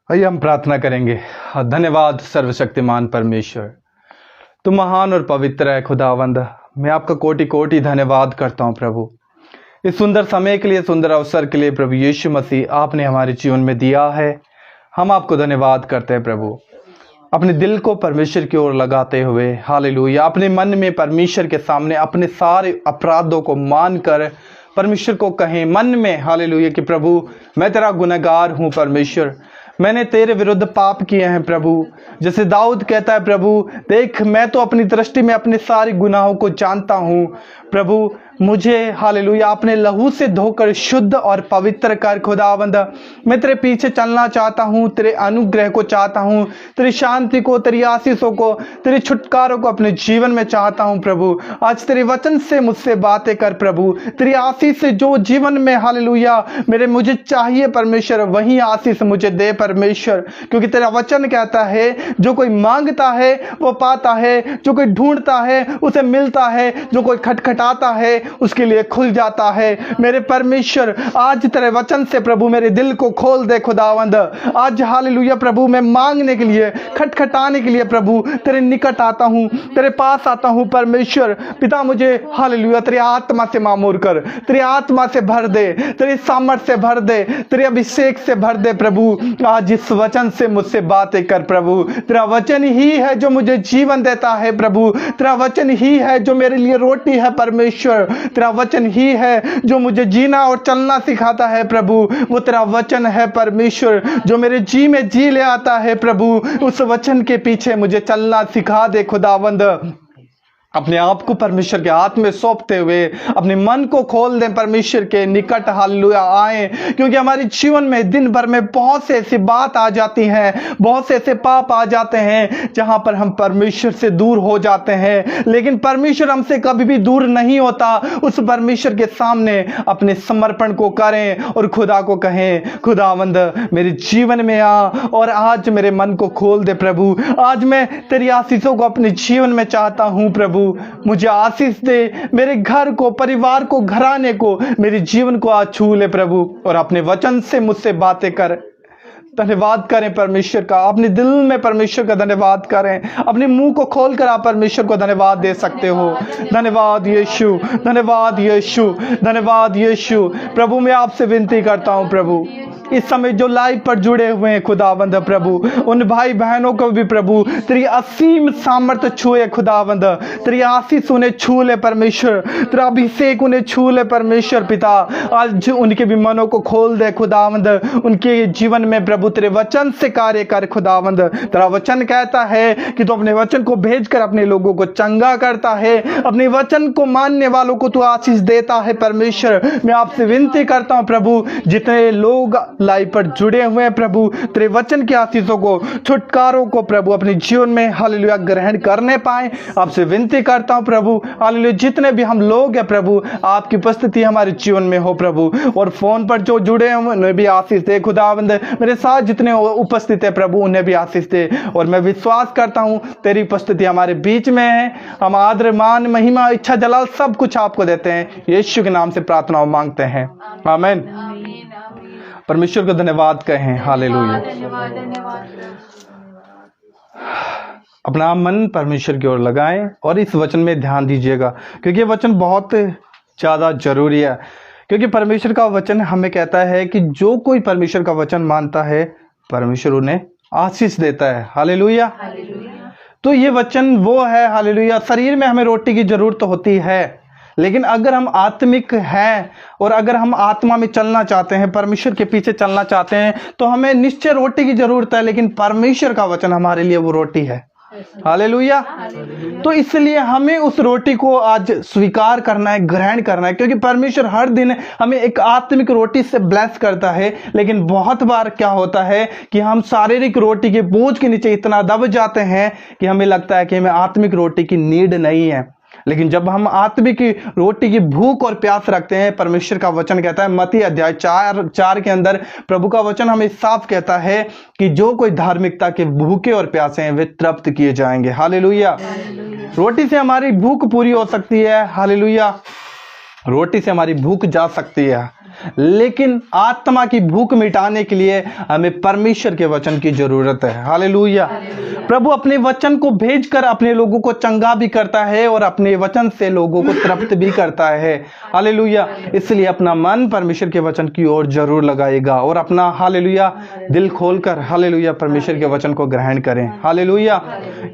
आइए हम प्रार्थना करेंगे। धन्यवाद सर्वशक्तिमान परमेश्वर, तुम महान और पवित्र है खुदावंद। मैं आपका कोटि कोटि धन्यवाद करता हूँ प्रभु, इस सुंदर समय के लिए, सुंदर अवसर के लिए प्रभु यीशु मसीह आपने हमारे जीवन में दिया है। हम आपको धन्यवाद करते हैं प्रभु। अपने दिल को परमेश्वर की ओर लगाते हुए हालेलुया, अपने मन में परमेश्वर के सामने अपने सारे अपराधों को मानकर परमेश्वर को कहें मन में हालेलुया कि प्रभु मैं तेरा गुनहगार हूँ परमेश्वर, मैंने तेरे विरुद्ध पाप किए हैं प्रभु। जैसे दाऊद कहता है प्रभु देख मैं तो अपनी दृष्टि में अपने सारे गुनाहों को जानता हूँ प्रभु, मुझे हालेलुया अपने लहू से धोकर शुद्ध और पवित्र कर खुदावंद। मैं तेरे पीछे चलना चाहता हूँ, तेरे अनुग्रह को चाहता हूँ, तेरी शांति को, तेरी आशीषों को, तेरे छुटकारों को अपने जीवन में चाहता हूँ प्रभु। आज तेरे वचन से मुझसे बातें कर प्रभु, तेरी आशीष से जो जीवन में हालेलुया मुझे चाहिए परमेश्वर वही आशीष मुझे दे परमेश्वर, क्योंकि तेरा वचन कहता है जो कोई मांगता है वो पाता है, जो कोई ढूंढता है उसे मिलता है, जो कोई खटखटाता है उसके लिए खुल जाता है। मेरे परमेश्वर आज तेरे वचन से प्रभु मेरे दिल को खोल दे खुदावंद। आज हालेलुया प्रभु मैं मांगने के लिए, खटखटाने के लिए प्रभु तेरे निकट आता हूँ, तेरे पास आता हूँ परमेश्वर। पिता मुझे हालेलुया तेरी आत्मा से मामूर कर, तेरी आत्मा से भर दे, तेरी सामर्थ से भर दे, तेरे अभिषेक से भर दे प्रभु। आज इस वचन से मुझसे बातें कर प्रभु। तेरा वचन ही है जो मुझे जीवन देता है प्रभु, तेरा वचन ही है जो मेरे लिए रोटी है परमेश्वर, तेरा वचन ही है जो मुझे जीना और चलना सिखाता है प्रभु। वो तेरा वचन है परमेश्वर जो मेरे जी में जी ले आता है प्रभु। उस वचन के पीछे मुझे चलना सिखा दे खुदावंद। अपने आप को परमेश्वर के हाथ में सौंपते हुए अपने मन को खोल दें परमेश्वर के निकट हालेलुया आए, क्योंकि हमारे जीवन में दिन भर में बहुत से ऐसी बात आ जाती हैं, बहुत से ऐसे पाप आ जाते हैं जहां पर हम परमेश्वर से दूर हो जाते हैं, लेकिन परमेश्वर हमसे कभी भी दूर नहीं होता। उस परमेश्वर के सामने अपने समर्पण को करें और खुदा को कहें खुदावंद मेरे जीवन में आ और आज मेरे मन को खोल दे प्रभु। आज मैं तेरी आशीषों को अपने जीवन में चाहता हूं प्रभु, मुझे आशीष दे, मेरे घर को, परिवार को, घराने को, मेरे जीवन को आज छू ले प्रभु और अपने वचन से मुझसे बातें कर। धन्यवाद करें परमेश्वर का, अपने दिल में परमेश्वर का धन्यवाद करें, अपने मुंह को खोलकर आप परमेश्वर को धन्यवाद दे सकते हो। धन्यवाद यीशु, धन्यवाद यीशु, धन्यवाद यीशु। प्रभु मैं आपसे विनती करता हूं प्रभु, इस समय जो लाइव पर जुड़े हुए हैं खुदावंद प्रभु, उन भाई बहनों को भी प्रभु तेरी असीम सामर्थ्य छुए खुदावंद, तेरी आशीष उन्हें छू ले परमेश्वर, तेरा अभिषेक उन्हें छू ले परमेश्वर पिता। आज उनके भी मनों को खोल दे खुदावंद, उनके जीवन में प्रभु तेरे वचन से कार्य कर खुदावंद। तेरा वचन कहता है कि तू अपने वचन को भेजकर अपने लोगों को चंगा करता है, अपने वचन को मानने वालों को तू आशीष देता है परमेश्वर। मैं आपसे विनती करता हूं प्रभु, जितने लोग लाइव पर जुड़े हुए हैं प्रभु तेरे वचन की आशीषों को, छुटकारों को प्रभु अपने जीवन में हालेलुया ग्रहण करने पाए, आपसे विनती करता हूं प्रभु। हालेलुया जितने भी हम लोग हैं प्रभु आपकी उपस्थिति हमारे जीवन में हो प्रभु, और फोन पर जो जुड़े हैं उन्हें भी आशीष दे खुदावंद। मेरे साथ जितने उपस्थित है प्रभु उन्हें भी आशीष दे, और मैं विश्वास करता हूं तेरी उपस्थिति हमारे बीच में है। हम आदर मान महिमा इच्छा जलाल सब कुछ आपको देते हैं, यीशु के नाम से प्रार्थना मांगते हैं, आमीन। परमेश्वर को धन्यवाद कहें हालेलुया। अपना मन परमेश्वर की ओर लगाएं और इस वचन में ध्यान दीजिएगा, क्योंकि ये वचन बहुत ज़्यादा जरूरी है। क्योंकि परमेश्वर का वचन हमें कहता है कि जो कोई परमेश्वर का वचन मानता है परमेश्वर उन्हें आशीष देता है, हालेलुया। तो ये वचन वो है हालेलुया। शरीर में हमें रोटी की जरूरत होती है, लेकिन अगर हम आत्मिक हैं और अगर हम आत्मा में चलना चाहते हैं, परमेश्वर के पीछे चलना चाहते हैं, तो हमें निश्चय रोटी की जरूरत है, लेकिन परमेश्वर का वचन हमारे लिए वो रोटी है, हालेलुया। तो इसलिए हमें उस रोटी को आज स्वीकार करना है, ग्रहण करना है, क्योंकि परमेश्वर हर दिन हमें एक आत्मिक रोटी से ब्लेस करता है। लेकिन बहुत बार क्या होता है कि हम शारीरिक रोटी के बोझ के नीचे इतना दब जाते हैं कि हमें लगता है कि हमें आत्मिक रोटी की नीड नहीं है। लेकिन जब हम आत्मिक रोटी की भूख और प्यास रखते हैं, परमेश्वर का वचन कहता है मत्ती अध्याय 4 के अंदर प्रभु का वचन हमें साफ कहता है कि जो कोई धार्मिकता के भूखे और प्यासे हैं वे तृप्त किए जाएंगे, हालेलुया। रोटी से हमारी भूख पूरी हो सकती है, हालेलुया। रोटी से हमारी भूख जा सकती है, लेकिन आत्मा की भूख मिटाने के लिए हमें परमेश्वर के वचन की जरूरत है। हालेलुया। प्रभु अपने वचन को भेजकर अपने लोगों को चंगा भी करता है और अपने वचन से लोगों को तृप्त भी करता है। हालेलुया। इसलिए अपना मन परमेश्वर के वचन की ओर जरूर लगाएगा और अपना हालेलुया दिल खोलकर हालेलुया परमेश्वर के वचन को ग्रहण करें। हालेलुया।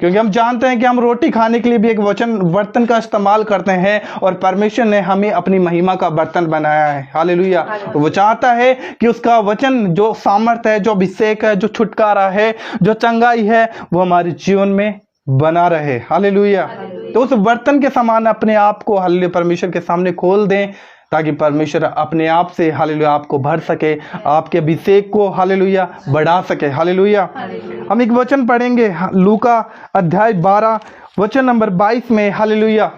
क्योंकि हम जानते हैं कि हम रोटी खाने के लिए भी एक बर्तन का इस्तेमाल करते हैं और परमेश्वर ने हमें अपनी महिमा का बर्तन बनाया है। हालेलुया। वो चाहता है कि उसका वचन जो सामर्थ है, जो अभिषेक है, जो छुटकारा है, जो चंगाई है, वो हमारे जीवन में बना रहे। हालेलुया। तो उस बर्तन के समान अपने आप को हालेलुया परमेश्वर के सामने खोल दें ताकि परमेश्वर अपने आप से हालेलुया आपको भर सके, आपके अभिषेक को हालेलुया बढ़ा सके। हालेलुया। हम एक वचन पढ़ेंगे लूका अध्याय 12 वचन नंबर 22 में। हालेलुया।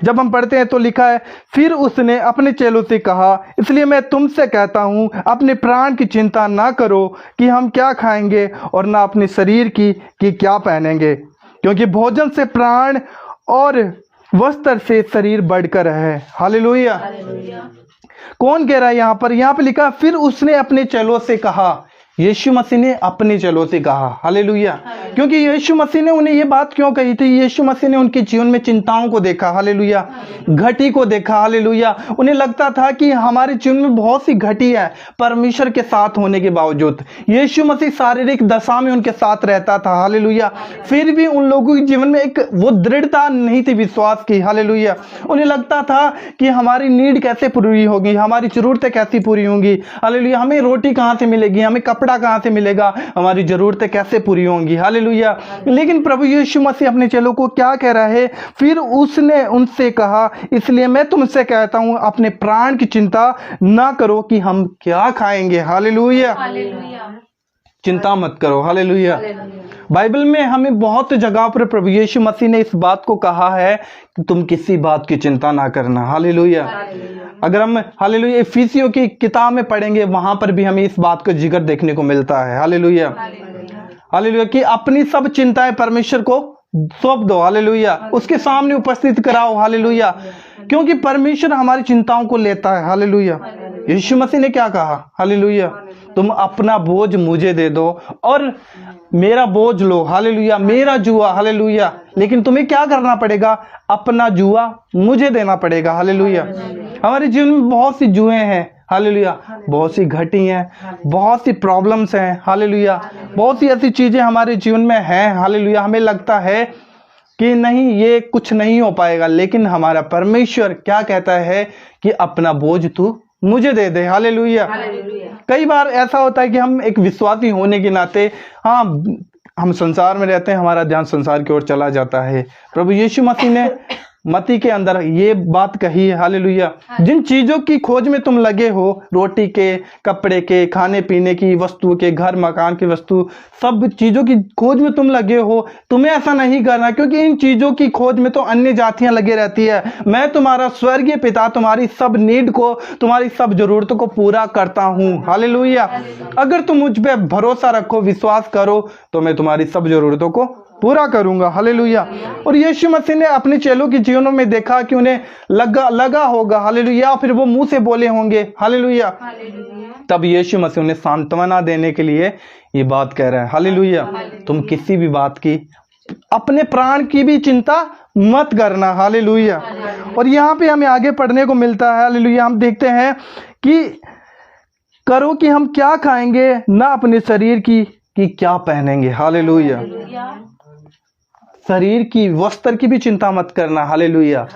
जब हम पढ़ते हैं तो लिखा है, फिर उसने अपने चेलों से कहा, इसलिए मैं तुमसे कहता हूं अपने प्राण की चिंता ना करो कि हम क्या खाएंगे और ना अपने शरीर की कि क्या पहनेंगे, क्योंकि भोजन से प्राण और वस्त्र से शरीर बढ़कर है। हालेलुया। कौन कह रहा है यहाँ पर लिखा, फिर उसने अपने चेलों से कहा। यीशु मसीह ने अपने चेलों से कहा। हालेलुया। क्योंकि यीशु मसीह ने उन्हें ये बात क्यों कही थी? यीशु मसीह ने उनके जीवन में चिंताओं को देखा। हालेलुया। घटी को देखा। हालेलुया। उन्हें लगता था कि हमारे जीवन में बहुत सी घटी है परमेश्वर के साथ होने के बावजूद। यीशु मसीह शारीरिक दशा में उनके साथ रहता था। हालेलुया। फिर भी उन लोगों के जीवन में एक वो दृढ़ता नहीं थी विश्वास की। हालेलुया। उन्हें लगता था कि हमारी नीड कैसे पूरी होगी, हमारी जरूरतें कैसी पूरी होंगी। हालेलुया। हमें रोटी कहाँ से मिलेगी, हमें कपड़ा कहां से मिलेगा, हमारी जरूरतें कैसे पूरी होंगी। हालेलुया। लेकिन प्रभु यीशु मसीह अपने चेलों को क्या कह रहा है? फिर उसने उनसे कहा, इसलिए मैं तुमसे कहता हूं अपने प्राण की चिंता ना करो कि हम क्या खाएंगे। हालेलुया। चिंता मत करो। हालेलुया। बाइबल में हमें बहुत जगह पर प्रभु यीशु मसीह ने इस बात को कहा है कि तुम किसी बात की चिंता ना करना। हालेलुया। अगर हम हालेलुया इफिसियों की किताब में पढ़ेंगे, वहां पर भी हमें इस बात का जिक्र देखने को मिलता है। हालेलुया। हालेलुया कि अपनी सब चिंताएं परमेश्वर को सौंप दो। हालेलुया। उसके सामने उपस्थित कराओ। हालेलुया। क्योंकि परमेश्वर हमारी चिंताओं को लेता है। हालेलुया। यीशु मसीह ने क्या कहा? हालेलुया। तुम अपना बोझ मुझे दे दो और मेरा बोझ लो। हालेलुया। मेरा जुआ। हालेलुया। लेकिन तुम्हें क्या करना पड़ेगा? अपना जुआ मुझे देना पड़ेगा। हालेलुया। हमारे जीवन में बहुत सी जुए हैं। हालेलुया। बहुत सी घटी हैं, बहुत सी प्रॉब्लम्स हैं। हालेलुया। बहुत सी ऐसी चीजें हमारे जीवन में हैं। हालेलुया। हमें लगता है कि नहीं, ये कुछ नहीं हो पाएगा, लेकिन हमारा परमेश्वर क्या कहता है कि अपना बोझ तू मुझे दे दे। हालेलुया। कई बार ऐसा होता है कि हम एक विश्वासी होने के नाते हम संसार में रहते हैं, हमारा ध्यान संसार की ओर चला जाता है। प्रभु यीशु मसीह ने मत्ती के अंदर ये बात कही है। हालेलुया। जिन चीजों की खोज में तुम लगे हो, रोटी के, कपड़े के, खाने पीने की वस्तु के, घर मकान की वस्तु, सब चीजों की खोज में तुम लगे हो, तुम्हें ऐसा नहीं करना, क्योंकि इन चीजों की खोज में तो अन्य जातियां लगे रहती है। मैं तुम्हारा स्वर्गीय पिता तुम्हारी सब नीड को, तुम्हारी सब जरूरतों को पूरा करता हूं। हालेलुया। अगर तुम मुझ पे भरोसा रखो, विश्वास करो, तो मैं तुम्हारी सब जरूरतों को पूरा करूंगा। हालेलुया। और यीशु मसीह ने अपने चेलों के जीवनों में देखा कि उन्हें लगा होगा। हालेलुया। फिर वो मुंह से बोले होंगे। हालेलुया। तब यीशु मसीह उन्हें सांत्वना देने के लिए ये बात कह रहा है। हालेलुया। तुम किसी भी बात की, अपने प्राण की भी चिंता मत करना। हालेलुया। और यहाँ पे हमें आगे पढ़ने को मिलता है। हालेलुया। हम देखते हैं कि करो कि हम क्या खाएंगे, ना अपने शरीर की कि क्या पहनेंगे। हालेलुया। शरीर की, वस्त्र की भी चिंता मत करना। हालेलुया।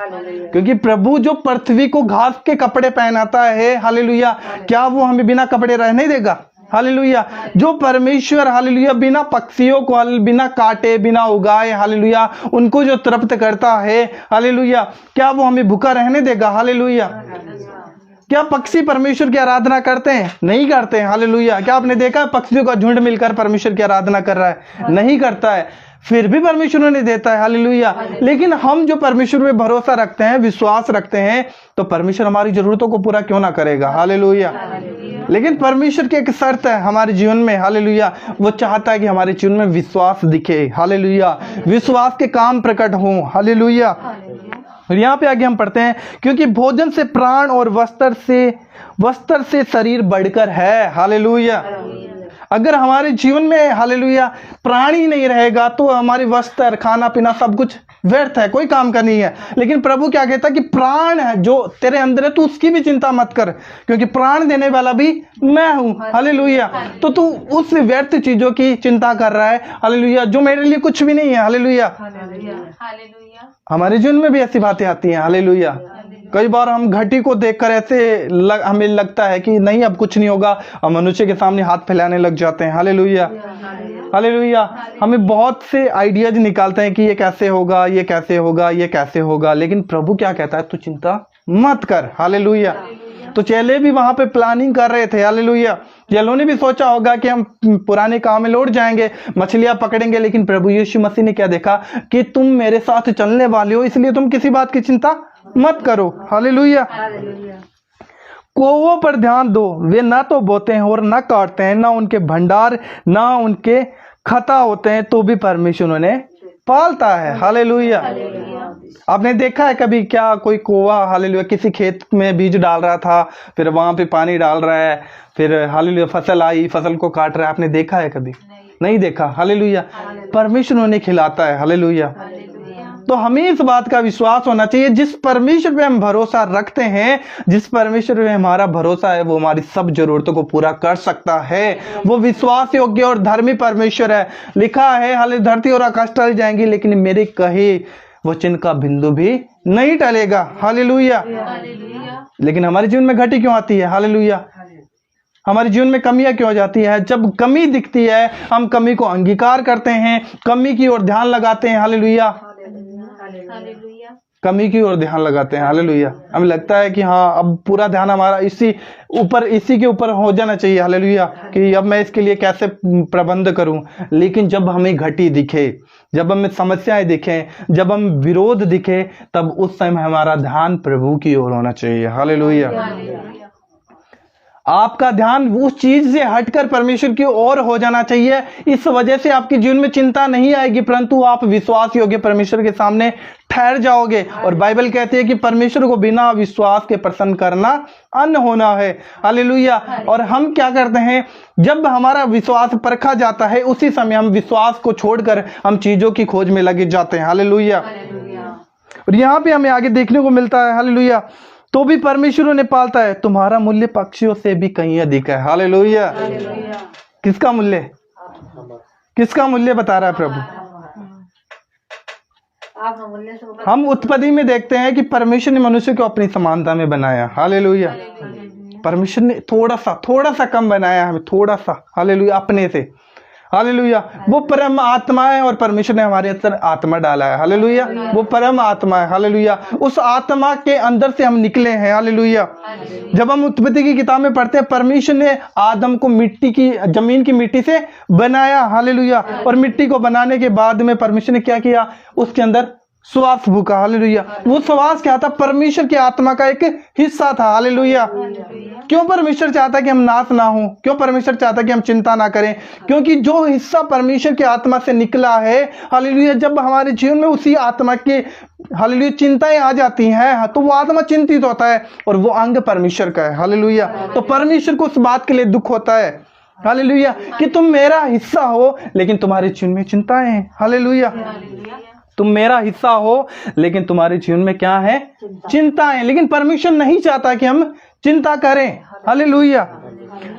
क्योंकि प्रभु जो पृथ्वी को घास के कपड़े पहनाता है, हालेलुया, क्या वो हमें बिना कपड़े रहने देगा? हालेलुया। जो परमेश्वर हालेलुया बिना पक्षियों को, बिना काटे, बिना उगाए, हालेलुया, उनको जो तृप्त करता है, हालेलुया, क्या वो हमें भूखा रहने देगा? हालेलुया। क्या पक्षी परमेश्वर की आराधना करते हैं? नहीं करते हैं। हालेलुया। क्या आपने देखा है पक्षियों का झुंड मिलकर परमेश्वर की आराधना कर रहा है? नहीं करता है। फिर भी परमेश्वर उन्हें देता है। हालेलुया। लेकिन हम जो परमेश्वर पे भरोसा रखते हैं, विश्वास रखते हैं, तो परमेश्वर हमारी जरूरतों को पूरा क्यों ना करेगा। हालेलुया। लेकिन परमेश्वर की एक शर्त है हमारे जीवन में। हालेलुया। वो चाहता है कि हमारे जीवन में विश्वास दिखे। हालेलुया। विश्वास के काम प्रकट हों। हालेलुया। और यहाँ पे आगे हम पढ़ते हैं, क्योंकि भोजन से प्राण और वस्त्र से शरीर बढ़कर है। हालेलुया। अगर हमारे जीवन में हालेलुया प्राण ही नहीं रहेगा तो हमारी वस्त्र, खाना पीना सब कुछ व्यर्थ है, कोई काम का नहीं है। लेकिन प्रभु क्या कहता है कि प्राण है जो तेरे अंदर है, तू उसकी भी चिंता मत कर, क्योंकि प्राण देने वाला भी मैं हूं। हालेलुया। तो तू उस व्यर्थ चीजों की चिंता कर रहा है, हालेलुया, जो मेरे लिए कुछ भी नहीं है। हालेलुया। हमारे जीवन में भी ऐसी बातें आती हैं। हालेलुया। कई बार हम घटी को देखकर हमें लगता है कि नहीं अब कुछ नहीं होगा, हम मनुष्य के सामने हाथ फैलाने लग जाते हैं। हालेलुया। हालेलुया। हमें बहुत से आइडियाज निकालते हैं कि ये कैसे होगा, ये कैसे होगा, ये कैसे होगा, लेकिन प्रभु क्या कहता है, तू चिंता मत कर। हालेलुया। तो चेले भी वहां पे प्लानिंग कर रहे थे। हालेलुया। चेलों ने भी सोचा होगा कि हम पुराने काम में लौट जाएंगे, मछलियां पकड़ेंगे, लेकिन प्रभु यीशु मसीह ने क्या देखा कि तुम मेरे साथ चलने वाले हो, इसलिए तुम किसी बात की चिंता मत करो। हालेलुया। कोवों पर ध्यान दो, वे ना तो बोते हैं और ना काटते हैं, ना उनके भंडार ना उनके खता होते हैं, तो भी परमेश्वर उन्हें पालता है। हालेलुया। आपने देखा है कभी क्या कोई कोवा हालेलुया किसी खेत में बीज डाल रहा था, फिर वहां पे पानी डाल रहा है, फिर हालेलुया फसल आई, फसल को काट रहा है? आपने देखा है कभी? नहीं देखा। हालेलुया। परमेश्वर उन्हें खिलाता है। हालेलुया। तो हमें इस बात का विश्वास होना चाहिए, जिस परमेश्वर पे हम भरोसा रखते हैं, जिस परमेश्वर पे हमारा भरोसा है, वो हमारी सब जरूरतों को पूरा कर सकता है। वो विश्वास योग्य और धर्मी परमेश्वर है। लिखा है हालेलुया, धरती और आकाश टल जाएंगी लेकिन मेरे कहे वचन का बिंदु भी नहीं टलेगा। हालेलुया। लेकिन हमारे जीवन में घटी क्यों आती है? हालेलुया। हमारे जीवन में कमियां क्यों हो जाती है? जब कमी दिखती है हम कमी को अंगीकार करते हैं, कमी की ओर ध्यान लगाते हैं। हालेलुया। कमी की ओर ध्यान लगाते हैं। हालेलुया। हमें लगता है कि हाँ अब पूरा ध्यान हमारा इसी के ऊपर हो जाना चाहिए। हालेलुया। कि अब मैं इसके लिए कैसे प्रबंध करूं। लेकिन जब हमें घटी दिखे, जब हमें समस्याएं दिखे, जब हम विरोध दिखे, तब उस समय हमारा ध्यान प्रभु की ओर होना चाहिए। हालेलुया। आपका ध्यान उस चीज से हटकर परमेश्वर की ओर हो जाना चाहिए। इस वजह से आपके जीवन में चिंता नहीं आएगी, परंतु आप विश्वास योग्य परमेश्वर के सामने ठहर जाओगे। और बाइबल कहती है कि परमेश्वर को बिना विश्वास के प्रसन्न करना अन्न होना है। हालेलुया। और हम क्या करते हैं, जब हमारा विश्वास परखा जाता है, उसी समय हम विश्वास को छोड़कर हम चीजों की खोज में लगे जाते हैं। हालेलुया। और यहाँ पे हमें आगे देखने को मिलता है, हालेलुया, तो भी परमेश्वर उन्हें पालता है, तुम्हारा मूल्य पक्षियों से भी कहीं अधिक है। हालेलुया। किसका मूल्य? किसका मूल्य बता रहा है प्रभु? हम उत्पत्ति में देखते हैं कि परमेश्वर ने मनुष्य को अपनी समानता में बनाया। हालेलुया। परमेश्वर ने थोड़ा सा कम बनाया हमें, थोड़ा सा। हालेलुया। अपने से। हालेलुया। वो परम आत्मा है और परमेश्वर ने हमारे अंदर आत्मा डाला है। हालेलुया। वो परम आत्मा है। हालेलुया। उस आत्मा के अंदर से हम निकले हैं। हालेलुया। जब हम उत्पत्ति की किताब में पढ़ते हैं, परमेश्वर ने आदम को जमीन की मिट्टी से बनाया। हालेलुया। और मिट्टी को बनाने के बाद में परमेश्वर ने क्या किया, उसके अंदर श्वास फूका। हालेलुया। वो श्वास क्या था? परमेश्वर की आत्मा का एक हिस्सा था। हालेलुया। क्यों परमेश्वर चाहता कि हम नाश ना हो? क्यों परमेश्वर चाहता कि हम चिंता ना करें? क्योंकि जो हिस्सा परमेश्वर की आत्मा से निकला है, हालेलुया, जब हमारे जीवन में उसी आत्मा के हालेलुया चिंताएं आ जाती हैं, तो वो आत्मा चिंतित होता है और वो अंग परमेश्वर का है। हालेलुया। तो परमेश्वर को उस बात के लिए दुख होता है, हालेलुया, कि तुम मेरा हिस्सा हो लेकिन तुम्हारे जीवन में चिंताएं हैं। हालेलुया। तुम मेरा हिस्सा हो लेकिन तुम्हारे जीवन में क्या है? चिंताएं। लेकिन परमेश्वर नहीं चाहता कि हम चिंता करें। हालेलुया।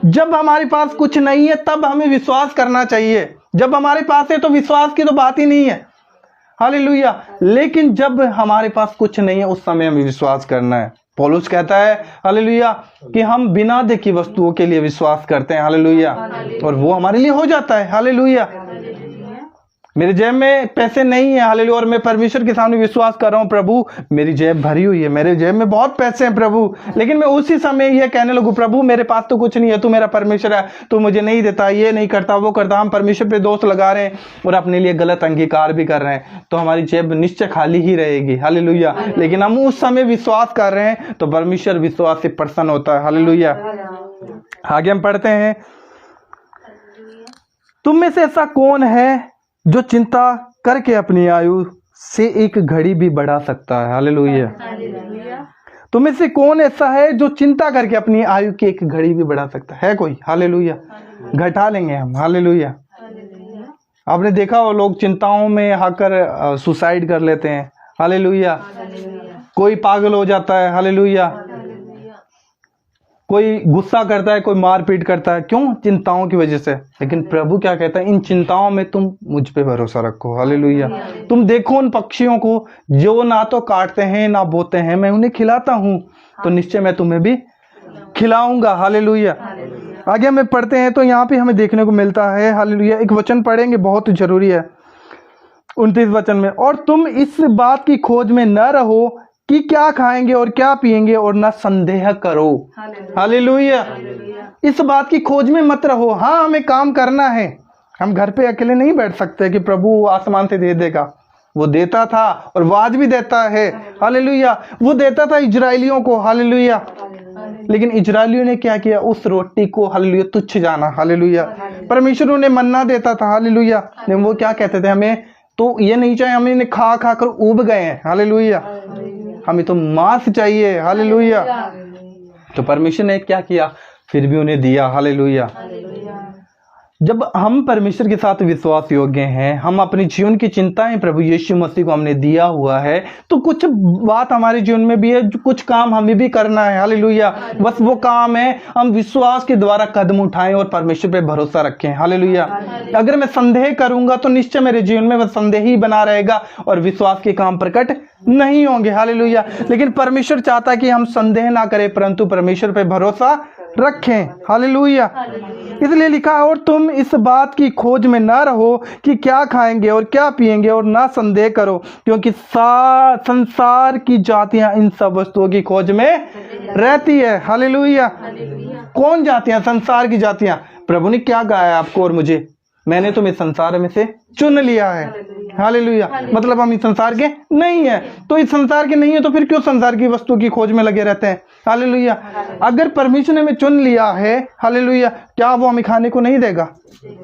जब हमारे पास कुछ नहीं है तब हमें विश्वास करना चाहिए। जब हमारे पास है तो विश्वास की तो बात ही नहीं है। हालेलुया। लेकिन जब हमारे पास कुछ नहीं है उस समय हमें विश्वास करना है। पौलुस कहता है हालेलुया कि हम बिना देखी वस्तुओं के लिए विश्वास करते हैं। हालेलुया। और वो हमारे लिए हो जाता है। हालेलुया। मेरी जेब में पैसे नहीं है, हालेलुया, और मैं परमेश्वर के सामने विश्वास कर रहा हूँ, प्रभु मेरी जेब भरी हुई है, मेरे जेब में बहुत पैसे हैं प्रभु, लेकिन मैं उसी समय ये कहने लगूं, प्रभु मेरे पास तो कुछ नहीं है, तू मेरा परमेश्वर है, तू मुझे नहीं देता, ये नहीं करता, वो करता। हम परमेश्वर पे दोष लगा रहे हैं और अपने लिए गलत अंगीकार भी कर रहे हैं, तो हमारी जेब निश्चय खाली ही रहेगी। हालेलुया। लेकिन हम उस समय विश्वास कर रहे हैं तो परमेश्वर विश्वास से प्रसन्न होता है। हालेलुया। आगे हम पढ़ते हैं, तुम में से ऐसा कौन है जो चिंता करके अपनी आयु से एक घड़ी भी बढ़ा सकता है। हालेलुया। तुम में से कौन ऐसा है जो चिंता करके अपनी आयु की एक घड़ी भी बढ़ा सकता है? कोई? हालेलुया। घटा लेंगे हम। हालेलुया। आपने देखा हो लोग चिंताओं में आकर सुसाइड कर लेते हैं। हालेलुया। कोई पागल हो जाता है। हालेलुया। कोई गुस्सा करता है, कोई मारपीट करता है। क्यों? चिंताओं की वजह से। लेकिन प्रभु क्या कहता है? इन चिंताओं में तुम मुझ पे भरोसा रखो। हालेलुया। तुम देखो उन पक्षियों को जो ना तो काटते हैं ना बोते हैं, मैं उन्हें खिलाता हूं, तो निश्चय मैं तुम्हें भी खिलाऊंगा। हालेलुया। आगे हमें पढ़ते हैं तो यहाँ पे हमें देखने को मिलता है। हालेलुया। एक वचन पढ़ेंगे, बहुत जरूरी है। 29 वचन में, और तुम इस बात की खोज में न रहो कि क्या खाएंगे और क्या पिएंगे, और न संदेह करो। हालेलुया। इस बात की खोज में मत रहो। हाँ, हमें काम करना है। हम घर पे अकेले नहीं बैठ सकते कि प्रभु आसमान से दे देगा। वो देता था और वो आज भी देता है। हालेलुया। वो देता था इजरायलियों को। हालेलुया। लेकिन इजरायलियों ने क्या किया? उस रोटी को हालेलुया तुच्छ जाना। हालेलुया। परमेश्वर उन्हें मन्ना देता था। हालेलुया। लेकिन वो क्या कहते थे? हमें तो ये नहीं चाहिए, हमें इन्हें खा खा कर उब गए हैं। हालेलुया। हमें तो मांस चाहिए। हालेलुया। तो परमेश्वर ने क्या किया? फिर भी उन्हें दिया। हालेलुया। जब हम परमेश्वर के साथ विश्वास योग्य हैं, हम अपने जीवन की चिंताएं प्रभु यीशु मसीह को हमने दिया हुआ है, तो कुछ बात हमारे जीवन में भी है, कुछ काम हमें भी करना है। हालेलुया। बस वो काम है हम विश्वास के द्वारा कदम उठाएं और परमेश्वर पे भरोसा रखें। हालेलुया। अगर मैं संदेह करूंगा तो निश्चय मेरे जीवन में वह संदेह ही बना रहेगा और विश्वास के काम प्रकट नहीं होंगे। हालेलुया। लेकिन परमेश्वर चाहता है कि हम संदेह ना करें, परंतु परमेश्वर पे भरोसा रखें। हालेलुया। इसलिए लिखा है, और तुम इस बात की खोज में ना रहो कि क्या खाएंगे और क्या पिएंगे, और ना संदेह करो, क्योंकि संसार की जातियां इन सब वस्तुओं की खोज में रहती है। हालेलुया। कौन जातियां? संसार की जातियां। प्रभु ने क्या कहा है आपको और मुझे? मैंने तुम्हें संसार में से चुन लिया है। हालेलुया। मतलब हम इस संसार के नहीं है। तो इस संसार के नहीं है तो फिर क्यों संसार की वस्तु की खोज में लगे रहते हैं? हालेलुया। अगर परमेश्वर ने हमें चुन लिया है, हालेलुया, क्या वो हमें खाने को नहीं देगा?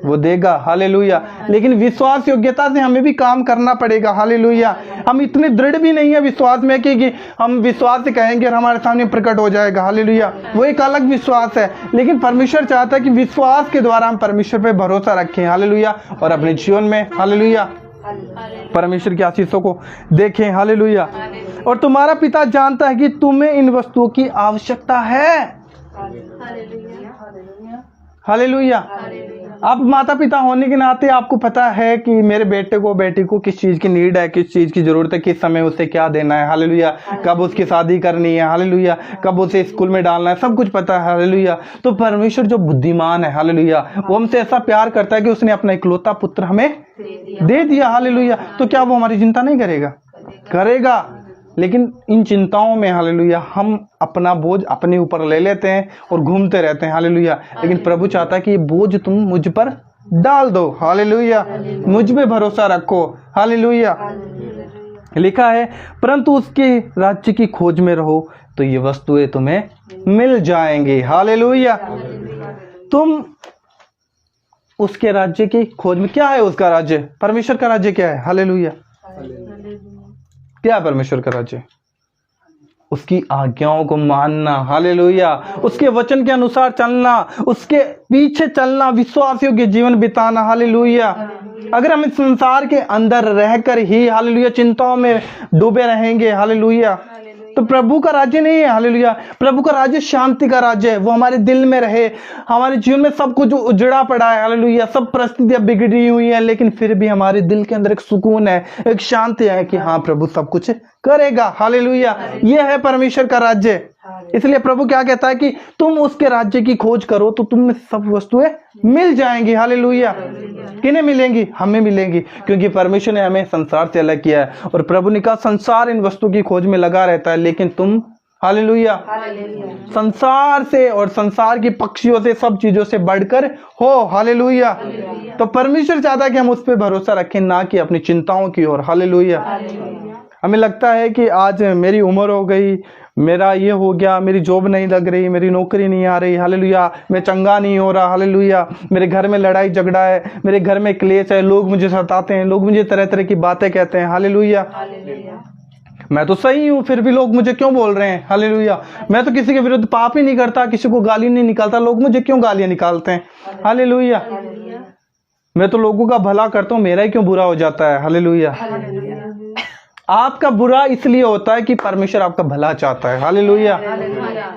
वो देगा। हालेलुया। लेकिन विश्वास योग्यता से हमें भी काम करना पड़ेगा। हालेलुया। हम इतने दृढ़ भी नहीं है विश्वास में कि हम विश्वास से कहेंगे और हमारे सामने प्रकट हो जाएगा। हालेलुया। वो एक अलग विश्वास है। लेकिन परमेश्वर चाहता है कि विश्वास के द्वारा हम परमेश्वर पे भरोसा रखें। हालेलुया। और अपने जीवन में हालेलुया परमेश्वर की आशीषों को देखें। हालेलुया। और तुम्हारा पिता जानता है कि तुम्हें इन वस्तुओं की आवश्यकता है। हालेलुया। आप माता पिता होने के नाते आपको पता है कि मेरे बेटे को बेटी को किस चीज की नीड है, किस चीज की जरूरत है, किस समय उसे क्या देना है। हालेलुया। कब उसकी शादी करनी है। हालेलुया। कब उसे स्कूल में डालना है, सब कुछ पता है। हालेलुया। तो परमेश्वर जो बुद्धिमान है, हालेलुया, वो हमसे ऐसा प्यार करता है कि उसने अपना इकलौता पुत्र हमें दे दिया। हालेलुया। तो क्या वो हमारी चिंता नहीं करेगा? करेगा। लेकिन इन चिंताओं में हालेलुया हम अपना बोझ अपने ऊपर ले लेते हैं और घूमते रहते हैं। हालेलुया। लेकिन प्रभु चाहता है कि ये बोझ तुम मुझ पर डाल दो। हालेलुया। मुझ पे भरोसा रखो। हालेलुया। लिखा है, परंतु उसके राज्य की खोज में रहो तो ये वस्तुएं तुम्हें मिल जाएंगी। हालेलुया। तुम उसके राज्य की खोज में, क्या है उसका राज्य? परमेश्वर का राज्य क्या है? हालेलुया। क्या है परमेश्वर का राज्य? उसकी आज्ञाओं को मानना। हालेलुया। उसके वचन के अनुसार चलना, उसके पीछे चलना, विश्वास योग्य जीवन बिताना। हालेलुया। अगर हम इस संसार के अंदर रहकर ही हालेलुया चिंताओं में डूबे रहेंगे, हालेलुया, तो प्रभु का राज्य नहीं है। हालेलुया। प्रभु का राज्य शांति का राज्य है। वो हमारे दिल में रहे। हमारे जीवन में सब कुछ उजड़ा पड़ा है। हालेलुया। सब परिस्थितियां बिगड़ी हुई हैं, लेकिन फिर भी हमारे दिल के अंदर एक सुकून है, एक शांति है कि हाँ प्रभु सब कुछ करेगा। हालेलुया। ये है परमेश्वर का राज्य। इसलिए प्रभु क्या कहता है कि तुम उसके राज्य की खोज करो तो तुम्हें सब वस्तुएं मिल जाएंगी। हालेलुया। किन्हें मिलेंगी? हमें मिलेंगी, क्योंकि परमेश्वर ने हमें संसार से अलग किया है। और प्रभु ने कहा संसार इन वस्तु की खोज में लगा रहता है, लेकिन तुम हालेलुया संसार से और संसार की पक्षियों से, सब चीजों से बढ़कर हो। हालेलुया। तो परमेश्वर चाहता है कि हम उस पर भरोसा रखें, ना कि अपनी चिंताओं की ओर। हालेलुया। हमें लगता है कि आज मेरी उम्र हो गई, मेरा ये हो गया, मेरी जॉब नहीं लग रही, मेरी नौकरी नहीं आ रही, हालेलुया, मैं चंगा नहीं हो रहा, हालेलुया, मेरे घर में लड़ाई झगड़ा है, मेरे घर में क्लेश है, लोग मुझे सताते हैं, लोग मुझे तरह तरह की बातें कहते हैं, हालेलुया, मैं तो सही हूँ फिर भी लोग मुझे क्यों बोल रहे हैं, हालेलुया, मैं तो किसी के विरुद्ध पाप ही नहीं करता, किसी को गाली नहीं निकालता, लोग मुझे क्यों गालियां निकालते हैं, हालेलुया, मैं तो लोगों का भला करता हूँ, मेरा ही क्यों बुरा हो जाता है, हालेलुया। आपका बुरा इसलिए होता है कि परमेश्वर आपका भला चाहता है, हालेलुया।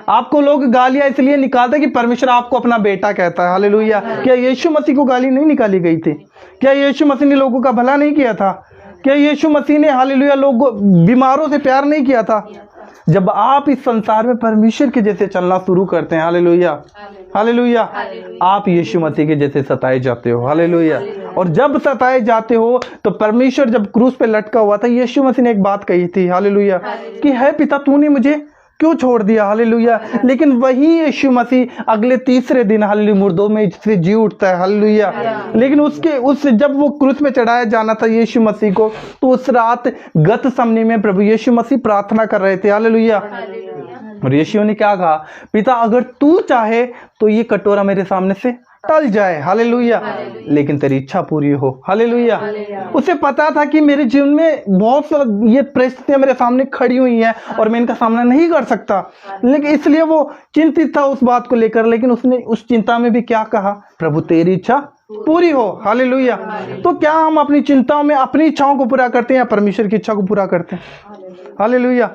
आपको लोग गालियां इसलिए निकालते हैं कि परमेश्वर आपको अपना बेटा कहता है, हालेलुया। क्या यीशु मसीह को गाली नहीं निकाली गई थी? क्या यीशु मसीह ने लोगों का भला नहीं किया था? क्या यीशु मसीह ने, हालेलुया, लोगों बीमारों से प्यार नहीं किया था? जब आप इस संसार में परमेश्वर के जैसे चलना शुरू करते हैं, हालेलुया, हालेलुया, आप यीशु मसीह के जैसे सताए जाते हो, हालेलुया। और जब सताए जाते हो तो परमेश्वर जब क्रूस पे लटका हुआ था, यीशु मसीह ने एक बात कही थी, हालेलुया, कि है पिता, तूने मुझे क्यों छोड़ दिया, हालेलुया। लेकिन वही यीशु मसीह अगले तीसरे दिन, हालेलुया, मुर्दों में से जी उठता है, हालेलुया। लेकिन उस जब वो क्रूस में चढ़ाया जाना था यीशु मसीह को, तो उस रात गतसमनी में प्रभु यीशु मसीह प्रार्थना कर रहे थे, हालेलुया। और यीशु ने क्या कहा? पिता, अगर तू चाहे तो ये कटोरा मेरे सामने से टल जाए, हालेलुया, लेकिन तेरी इच्छा पूरी हो, हालेलुया। उसे पता था कि मेरे जीवन में बहुत सारी ये परिस्थितियां मेरे सामने खड़ी हुई हैं और मैं इनका सामना नहीं कर सकता, लेकिन इसलिए वो चिंतित था उस बात को लेकर। लेकिन उसने उस चिंता में भी क्या कहा? प्रभु, तेरी इच्छा पूरी हो, हालेलुया। तो क्या हम अपनी चिंताओं में अपनी इच्छाओं को पूरा करते हैं या परमेश्वर की इच्छा को पूरा करते हैं? हालेलुया।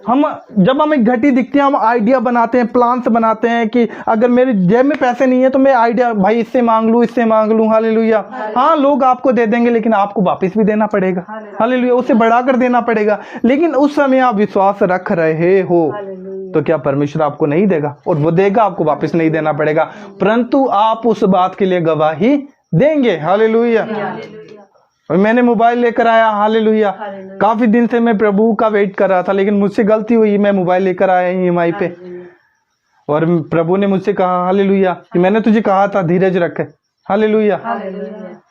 हम जब हमें घटी दिखती है, हम आइडिया बनाते हैं, प्लान्स बनाते हैं कि अगर मेरे जेब में पैसे नहीं है तो मैं आइडिया, भाई इससे मांग लूं, इससे मांग लूं, हालेलुया। हाँ, लोग आपको दे देंगे लेकिन आपको वापस भी देना पड़ेगा, हालेलुया, उससे बढ़ाकर देना पड़ेगा। लेकिन उस समय आप विश्वास रख रहे हो तो क्या परमेश्वर आपको नहीं देगा? और वो देगा, आपको वापस नहीं देना पड़ेगा, परंतु आप उस बात के लिए गवाही देंगे, हालेलुया। और मैंने मोबाइल लेकर आया, हालेलुया। काफी दिन से मैं प्रभु का वेट कर रहा था, लेकिन मुझसे गलती हुई, मैं मोबाइल लेकर आया EMI पे। और प्रभु ने मुझसे कहा, हालेलुया, कि मैंने तुझे कहा था धीरज रख, हालेलुया।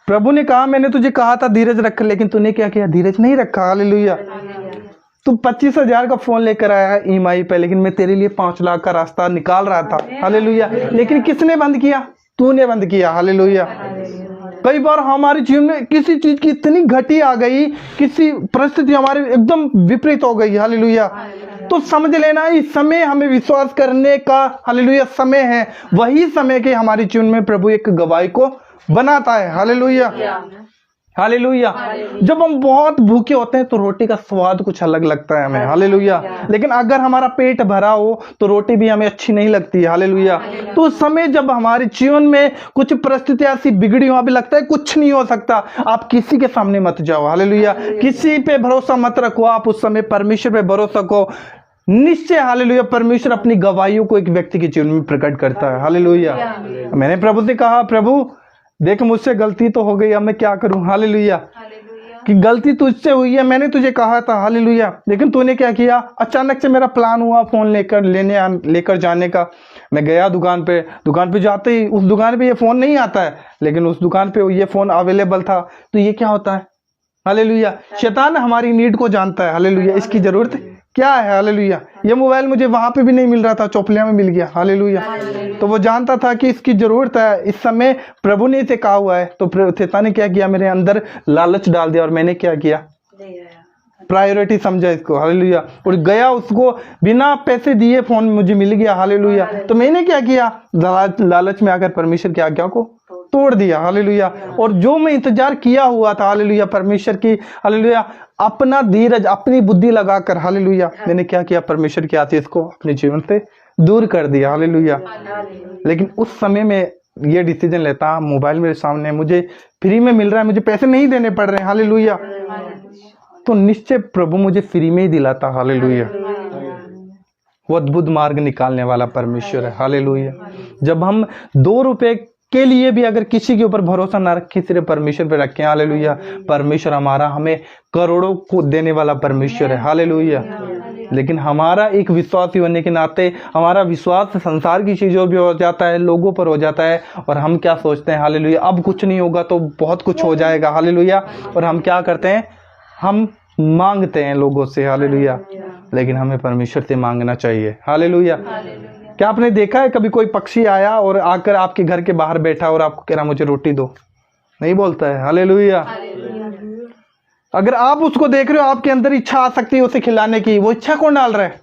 प्रभु ने कहा, मैंने तुझे कहा था धीरज रख, लेकिन तूने क्या किया? धीरज नहीं रखा, हालेलुया। तू 25,000 का फोन लेकर आया है EMI पे, लेकिन मैं तेरे लिए 5 लाख का रास्ता निकाल रहा था, हालेलुया। लेकिन किसने बंद किया? तूने बंद किया, हालेलुया। कई बार हमारे जीवन में किसी चीज की इतनी घटी आ गई, किसी परिस्थिति हमारे एकदम विपरीत हो गई, हालेलुया, तो समझ लेना इस समय हमें विश्वास करने का, हालेलुया, समय है। वही समय के हमारे जीवन में प्रभु एक गवाही को बनाता है, हालेलुया, हालेलुया। जब हम बहुत भूखे होते हैं तो रोटी का स्वाद कुछ अलग लगता है हमें, हालेलुया। लेकिन अगर हमारा पेट भरा हो तो रोटी भी हमें अच्छी नहीं लगती, हालेलुया। तो उस समय जब हमारे जीवन में कुछ परिस्थितियां ऐसी बिगड़ी हो, अभी लगता है कुछ नहीं हो सकता, आप किसी के सामने मत जाओ, हालेलुया, किसी पे भरोसा मत रखो, आप उस समय परमेश्वर पे भरोसा रखो। निश्चय, हालेलुया, परमेश्वर अपनी गवाहियों को एक व्यक्ति के जीवन में प्रकट करता है, हालेलुया। मैंने प्रभु से कहा, प्रभु देख, मुझसे गलती तो हो गई, अब मैं क्या करूं, हालेलुया, कि गलती तुझसे हुई है, मैंने तुझे कहा था, हालेलुया, लेकिन तूने क्या किया? अचानक से मेरा प्लान हुआ फोन लेकर जाने का। मैं गया दुकान पे जाते ही उस दुकान पे ये फोन नहीं आता है, लेकिन उस दुकान पे ये फोन अवेलेबल था। तो ये क्या होता है? हालेलुया, शैतान हमारी नीड को जानता है, हालेलुया, इसकी जरूरत क्या है, हालेलुया। ये मोबाइल मुझे वहां पे भी नहीं मिल रहा था, चौपलिया में मिल गया, हालेलुया। तो वो जानता था कि इसकी जरूरत है, इस समय प्रभु ने इसे कहा हुआ है। तो शैतान ने क्या किया? मेरे अंदर लालच डाल दिया, और मैंने क्या किया? प्रायोरिटी समझा इसको, हालेलुया, और गया, उसको बिना पैसे दिए फोन मुझे मिल गया, हालेलुया। तो मैंने क्या किया? लालच में आकर परमेश्वर की आज्ञा को तोड़ दिया, हालेलुया। और जो मैं इंतजार किया हुआ था, हालेलुया, परमेश्वर की, हालेलुया, अपना धीरज, अपनी बुद्धि लगाकर, हालेलुया, मैंने क्या किया? परमेश्वर के आदेश को अपने जीवन से दूर कर दिया, हालेलुया। लेकिन उस समय में ये डिसीजन लेता, मोबाइल मेरे सामने, मुझे फ्री में मिल रहा है, मुझे पैसे नहीं देने पड़ रहे हैं, हालेलुया, तो निश्चय प्रभु मुझे फ्री में ही दिलाता, हालेलुया। वो अद्भुत मार्ग निकालने वाला परमेश्वर है, हालेलुया। जब हम 2 रुपए के लिए भी अगर किसी के ऊपर भरोसा ना रखें, सिर्फ परमेश्वर पे रखें, हालेलुया, परमेश्वर हमें करोड़ों को देने वाला परमेश्वर है, हालेलुया। लेकिन हमारा एक विश्वासी होने के नाते हमारा विश्वास संसार की चीजों पर हो जाता है, लोगों पर हो जाता है, और हम क्या सोचते हैं, हालेलुया, अब कुछ नहीं होगा तो बहुत कुछ हो जाएगा, हालेलुया। और हम क्या करते हैं? हम मांगते हैं लोगों से, हालेलुया, लेकिन हमें परमेश्वर से मांगना चाहिए। हालेलुया। क्या आपने देखा है कभी कोई पक्षी आया और आकर आपके घर के बाहर बैठा और आपको कह रहा मुझे रोटी दो? नहीं बोलता है। हालेलुया। अगर आप उसको देख रहे हो, आपके अंदर इच्छा आ सकती है उसे खिलाने की, वो इच्छा कौन डाल रहा है?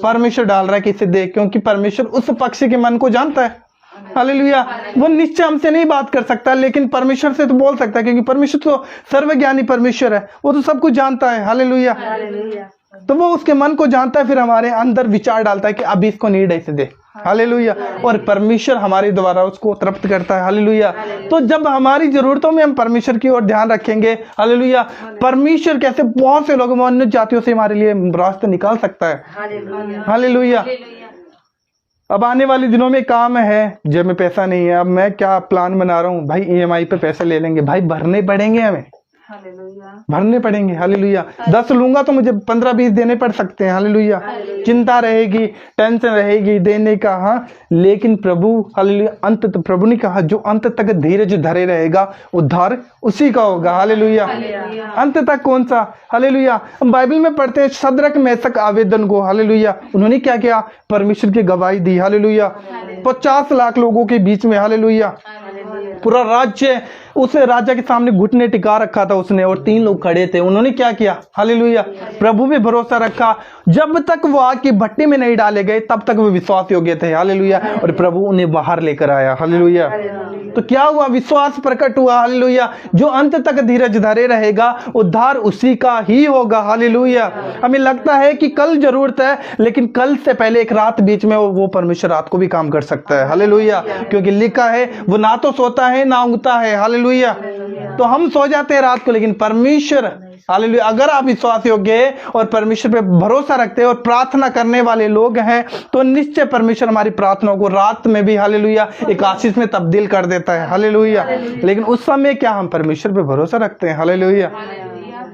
परमेश्वर डाल रहा है कि इसे दे, क्योंकि परमेश्वर उस पक्षी के मन को जानता है। हालेलुया। वो निश्चय हमसे नहीं बात कर सकता, लेकिन परमेश्वर से तो बोल सकता है, क्योंकि परमेश्वर तो सर्वज्ञानी परमेश्वर है, वो तो सब कुछ जानता है। हालेलुया। तो वो उसके मन को जानता है, फिर हमारे अंदर विचार डालता है कि अभी इसको नीड है, इसे दे। हालेलुया। और परमेश्वर हमारे द्वारा उसको तृप्त करता है। हालेलुया। तो जब हमारी जरूरतों में हम परमेश्वर की ओर ध्यान रखेंगे, हालेलुया, परमेश्वर कैसे बहुत से लोगों, अन्य जातियों से हमारे लिए रास्ते निकाल सकता है। हालेलुया। अब आने वाले दिनों में काम है, जब में पैसा नहीं है, अब मैं क्या प्लान बना रहा हूँ, भाई EMI पे पैसे ले लेंगे, भाई भरने पड़ेंगे, हमें भरने पड़ेंगे। हालेलुया। 10 लूंगा तो मुझे 15-20 देने पड़ सकते हैं। हालेलुया। चिंता रहेगी, टेंशन रहेगी देने का। हाँ, लेकिन प्रभु, हालेलुया, अंत तो प्रभु ने कहा जो अंत तक धीरज धरे रहेगा उद्धार उसी का होगा। हालेलुया। अंत तक कौन सा? हालेलुया। हम बाइबल में पढ़ते हैं शद्रक मेशक अबेदनगो, हालेलुया, उन्होंने क्या किया? परमेश्वर की गवाही दी। हालेलुया। 50 लाख लोगों के बीच में, हालेलुया, पूरा राज्य उस राजा के सामने घुटने टिका रखा था उसने, और 3 लोग खड़े थे, उन्होंने क्या किया? हालेलुया, प्रभु पे भरोसा रखा। जब तक वो आग की भट्टी में नहीं डाले गए तब तक वो विश्वास योग्य थे। हालेलुया। और प्रभु उन्हें बाहर लेकर आया। हालेलुया। तो क्या हुआ? विश्वास प्रकट हुआ। हालेलुया। जो अंत तक धीरज धरे रहेगा उद्धार उसी का ही होगा। हालेलुया। हमें लगता है कि कल जरूरत है, लेकिन कल से पहले एक रात बीच में वो परमेश्वर रात को भी काम कर सकता है। हालेलुया। क्योंकि लिखा है वो ना तो सोता है ना ऊँगता है। हालेलुया। तो हम सो जाते हैं रात को, लेकिन परमेश्वर, हालेलुया, अगर आप विश्वास योग्य है और परमेश्वर पे भरोसा रखते हैं और प्रार्थना करने वाले लोग हैं, तो निश्चय परमेश्वर हमारी प्रार्थनाओं को रात में भी, हालेलुया, एक आशीष में तब्दील कर देता है। हालेलुया। लेकिन उस समय क्या हम परमेश्वर पे भरोसा रखते हैं? हालेलुया।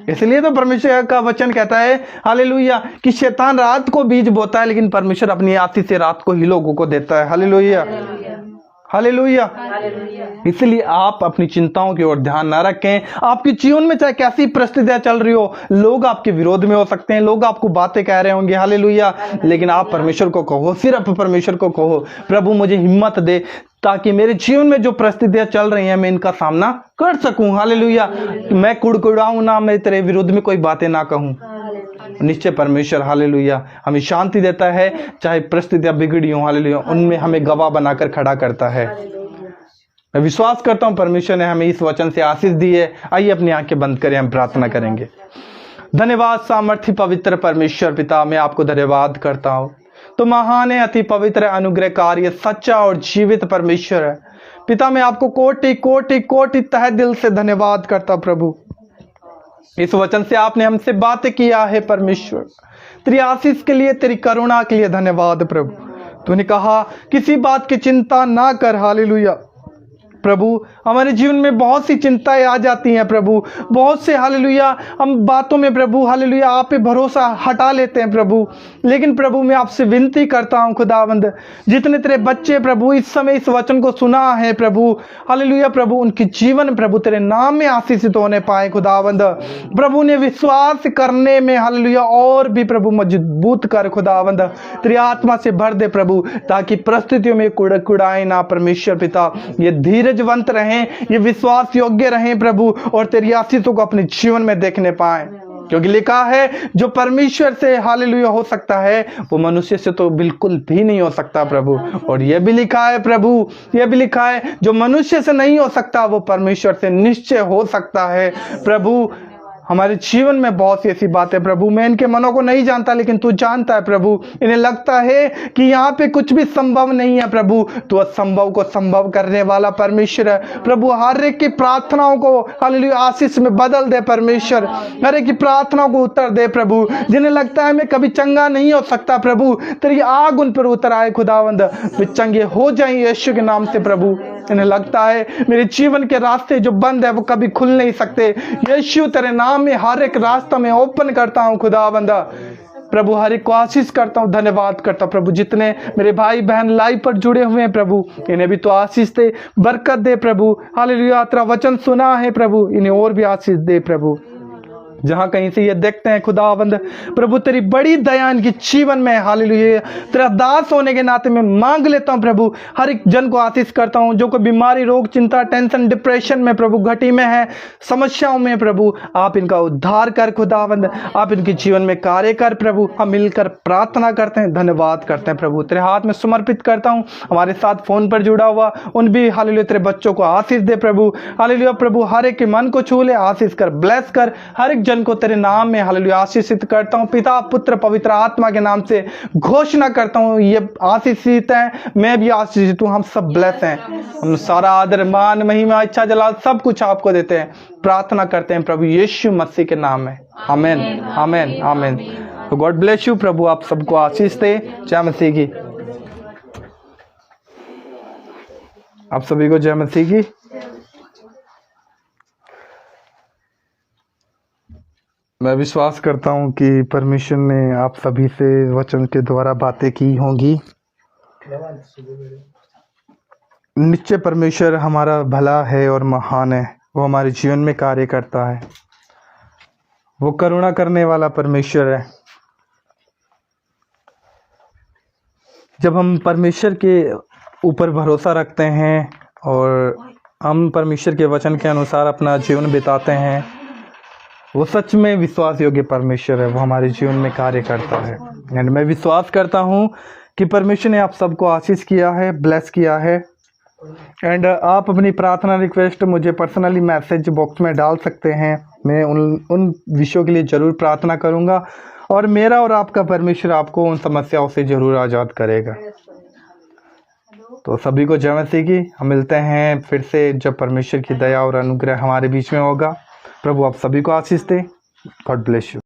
इसलिए तो परमेश्वर का वचन कहता है, हालेलुया, कि शैतान रात को बीज बोता है, लेकिन परमेश्वर अपनी आशीष से रात को ही लोगों को देता है। हालेलुया। हालेलुया। इसलिए आप अपनी चिंताओं की ओर ध्यान ना रखें। आपके जीवन में चाहे कैसी परिस्थितियां चल रही हो, लोग आपके विरोध में हो सकते हैं, लोग आपको बातें कह रहे होंगे। हालेलुया। लेकिन आप परमेश्वर को कहो, सिर्फ परमेश्वर को कहो, प्रभु मुझे हिम्मत दे ताकि मेरे जीवन में जो परिस्थितियां चल रही हैं मैं इनका सामना कर सकूं। हालेलुया। मैं कुड़कुड़ाऊं ना, मैं तेरे विरुद्ध में कोई बातें ना कहूं। निश्चय परमेश्वर, हालेलुया, हमें शांति देता है, चाहे परिस्थितियां बिगड़ी हो, हालेलुया, उनमें हमें गवाह बनाकर खड़ा करता है। मैं विश्वास करता हूं परमेश्वर ने हमें इस वचन से आशीष दी है। आइए अपनी आंखें बंद करें, हम प्रार्थना करेंगे। धन्यवाद सामर्थ्य पवित्र परमेश्वर पिता, मैं आपको धन्यवाद करता हूं। तो महान है, अति पवित्र, अनुग्रहकारी, सच्चा और जीवित परमेश्वर है पिता। मैं आपको कोटि कोटि कोटि तहे दिल से धन्यवाद करता प्रभु। इस वचन से आपने हमसे बातें किया है परमेश्वर। तेरी आशीष के लिए, तेरी करुणा के लिए धन्यवाद प्रभु। तूने कहा किसी बात की चिंता ना कर। हालेलुया। प्रभु, हमारे जीवन में बहुत सी चिंताएं आ जाती हैं प्रभु, बहुत से, हालेलुया, हम बातों में प्रभु, हालेलुया, आप पे भरोसा हटा लेते हैं प्रभु। लेकिन प्रभु मैं आपसे विनती करता हूं खुदावंद, जितने तेरे बच्चे प्रभु इस समय इस वचन को सुना है प्रभु, हालेलुया, प्रभु उनके जीवन प्रभु तेरे नाम में आशीषित होने पाए खुदावंद। प्रभु ने विश्वास करने में, हालेलुया, और भी प्रभु मजबूत कर खुदावंद। तेरी आत्मा से भर दे प्रभु, ताकि परिस्थितियों में कुड़ाए ना परमेश्वर पिता, ये धीरजवंत रहें, ये विश्वास योग्य रहें प्रभु, और तेरी आशीषों को अपने जीवन में देखने पाए। क्योंकि लिखा है जो परमेश्वर से, हालेलुया, हो सकता है वो मनुष्य से तो बिल्कुल भी नहीं हो सकता प्रभु। और यह भी लिखा है प्रभु, यह भी लिखा है जो मनुष्य से नहीं हो सकता वो परमेश्वर से निश्चय हो सकता है प्रभु। हमारे जीवन में बहुत सी ऐसी बातें प्रभु, मैं इनके मनों को नहीं जानता, लेकिन तू जानता है प्रभु। इन्हें लगता है कि यहाँ पे कुछ भी संभव नहीं है प्रभु, तू असंभव को संभव करने वाला परमेश्वर है प्रभु। हर एक की प्रार्थनाओं को, हालेलुया, आशीष में बदल दे परमेश्वर। हर एक की प्रार्थनाओं को उत्तर दे प्रभु। जिन्हें लगता है मैं कभी चंगा नहीं हो सकता प्रभु, तेरी आग उन पर उतर आए खुदावंद, वे चंगे हो जाएं यीशु के नाम से प्रभु। इन्हें लगता है मेरे जीवन के रास्ते जो बंद है वो कभी खुल नहीं सकते, यीशु तेरे नाम में हर एक रास्ता में ओपन करता हूं खुदावंदा प्रभु। हर एक को आशीष करता हूं, धन्यवाद करता हूं प्रभु। जितने मेरे भाई बहन लाइव पर जुड़े हुए हैं प्रभु, इन्हें भी तो आशीष दे, बरकत दे प्रभु। हालेलुया, तेरा वचन सुना है प्रभु, इन्हें और भी आशीष दे प्रभु। जहां कहीं से ये देखते हैं खुदावंद प्रभु तेरी बड़ी दया इनके जीवन में, हालेलुया। तेरा दास होने के नाते मैं मांग लेता हूं प्रभु, हर एक जन को आशीष करता हूं जो कोई बीमारी, रोग, चिंता, टेंशन, डिप्रेशन में प्रभु, घटी में है, समस्याओं में प्रभु, आप इनका उद्धार कर खुदावंद, आप इनके जीवन में कार्य कर प्रभु। हम मिलकर प्रार्थना करते हैं, धन्यवाद करते हैं प्रभु। तेरे हाथ में समर्पित करता हूं हमारे साथ फोन पर जुड़ा हुआ उन भी, हालेलुया, तेरे बच्चों को आशीष दे प्रभु, हालेलुया प्रभु, हर एक के मन को छू ले, आशीष कर, ब्लेस कर, हर एक जन को तेरे नाम में हालेलुया आशीषित करता हूं। पिता, पुत्र, पवित्र आत्मा के नाम से घोषणा करता हूं ये आशीषित है, मैं भी आशीषित हूं, हम सब ब्लेस हैं। हम सारा आदर, मान, महिमा, इच्छा, जलाल सब कुछ आपको देते हैं, प्रार्थना करते हैं प्रभु यीशु मसीह के नाम में, आमीन, आमीन, आमीन। तो गॉड ब्लेस यू प्रभु, आप सबको आशीष दे, जय मसीह की। आप सभी को जय मसीह की। मैं विश्वास करता हूं कि परमेश्वर ने आप सभी से वचन के द्वारा बातें की होंगी। निश्चय परमेश्वर हमारा भला है और महान है, वो हमारे जीवन में कार्य करता है, वो करुणा करने वाला परमेश्वर है। जब हम परमेश्वर के ऊपर भरोसा रखते हैं और हम परमेश्वर के वचन के अनुसार अपना जीवन बिताते हैं, वो सच में विश्वास योग्य परमेश्वर है, वो हमारे जीवन में कार्य करता है। एंड मैं विश्वास करता हूँ कि परमेश्वर ने आप सबको आशीष किया है, ब्लेस किया है। एंड आप अपनी प्रार्थना रिक्वेस्ट मुझे पर्सनली मैसेज बॉक्स में डाल सकते हैं, मैं उन विषयों के लिए ज़रूर प्रार्थना करूँगा और मेरा और आपका परमेश्वर आपको उन समस्याओं से ज़रूर आज़ाद करेगा। तो सभी को जय मसीह की। हम मिलते हैं फिर से जब परमेश्वर की दया और अनुग्रह हमारे बीच में होगा। प्रभु आप सभी को आशीष दे। God bless you.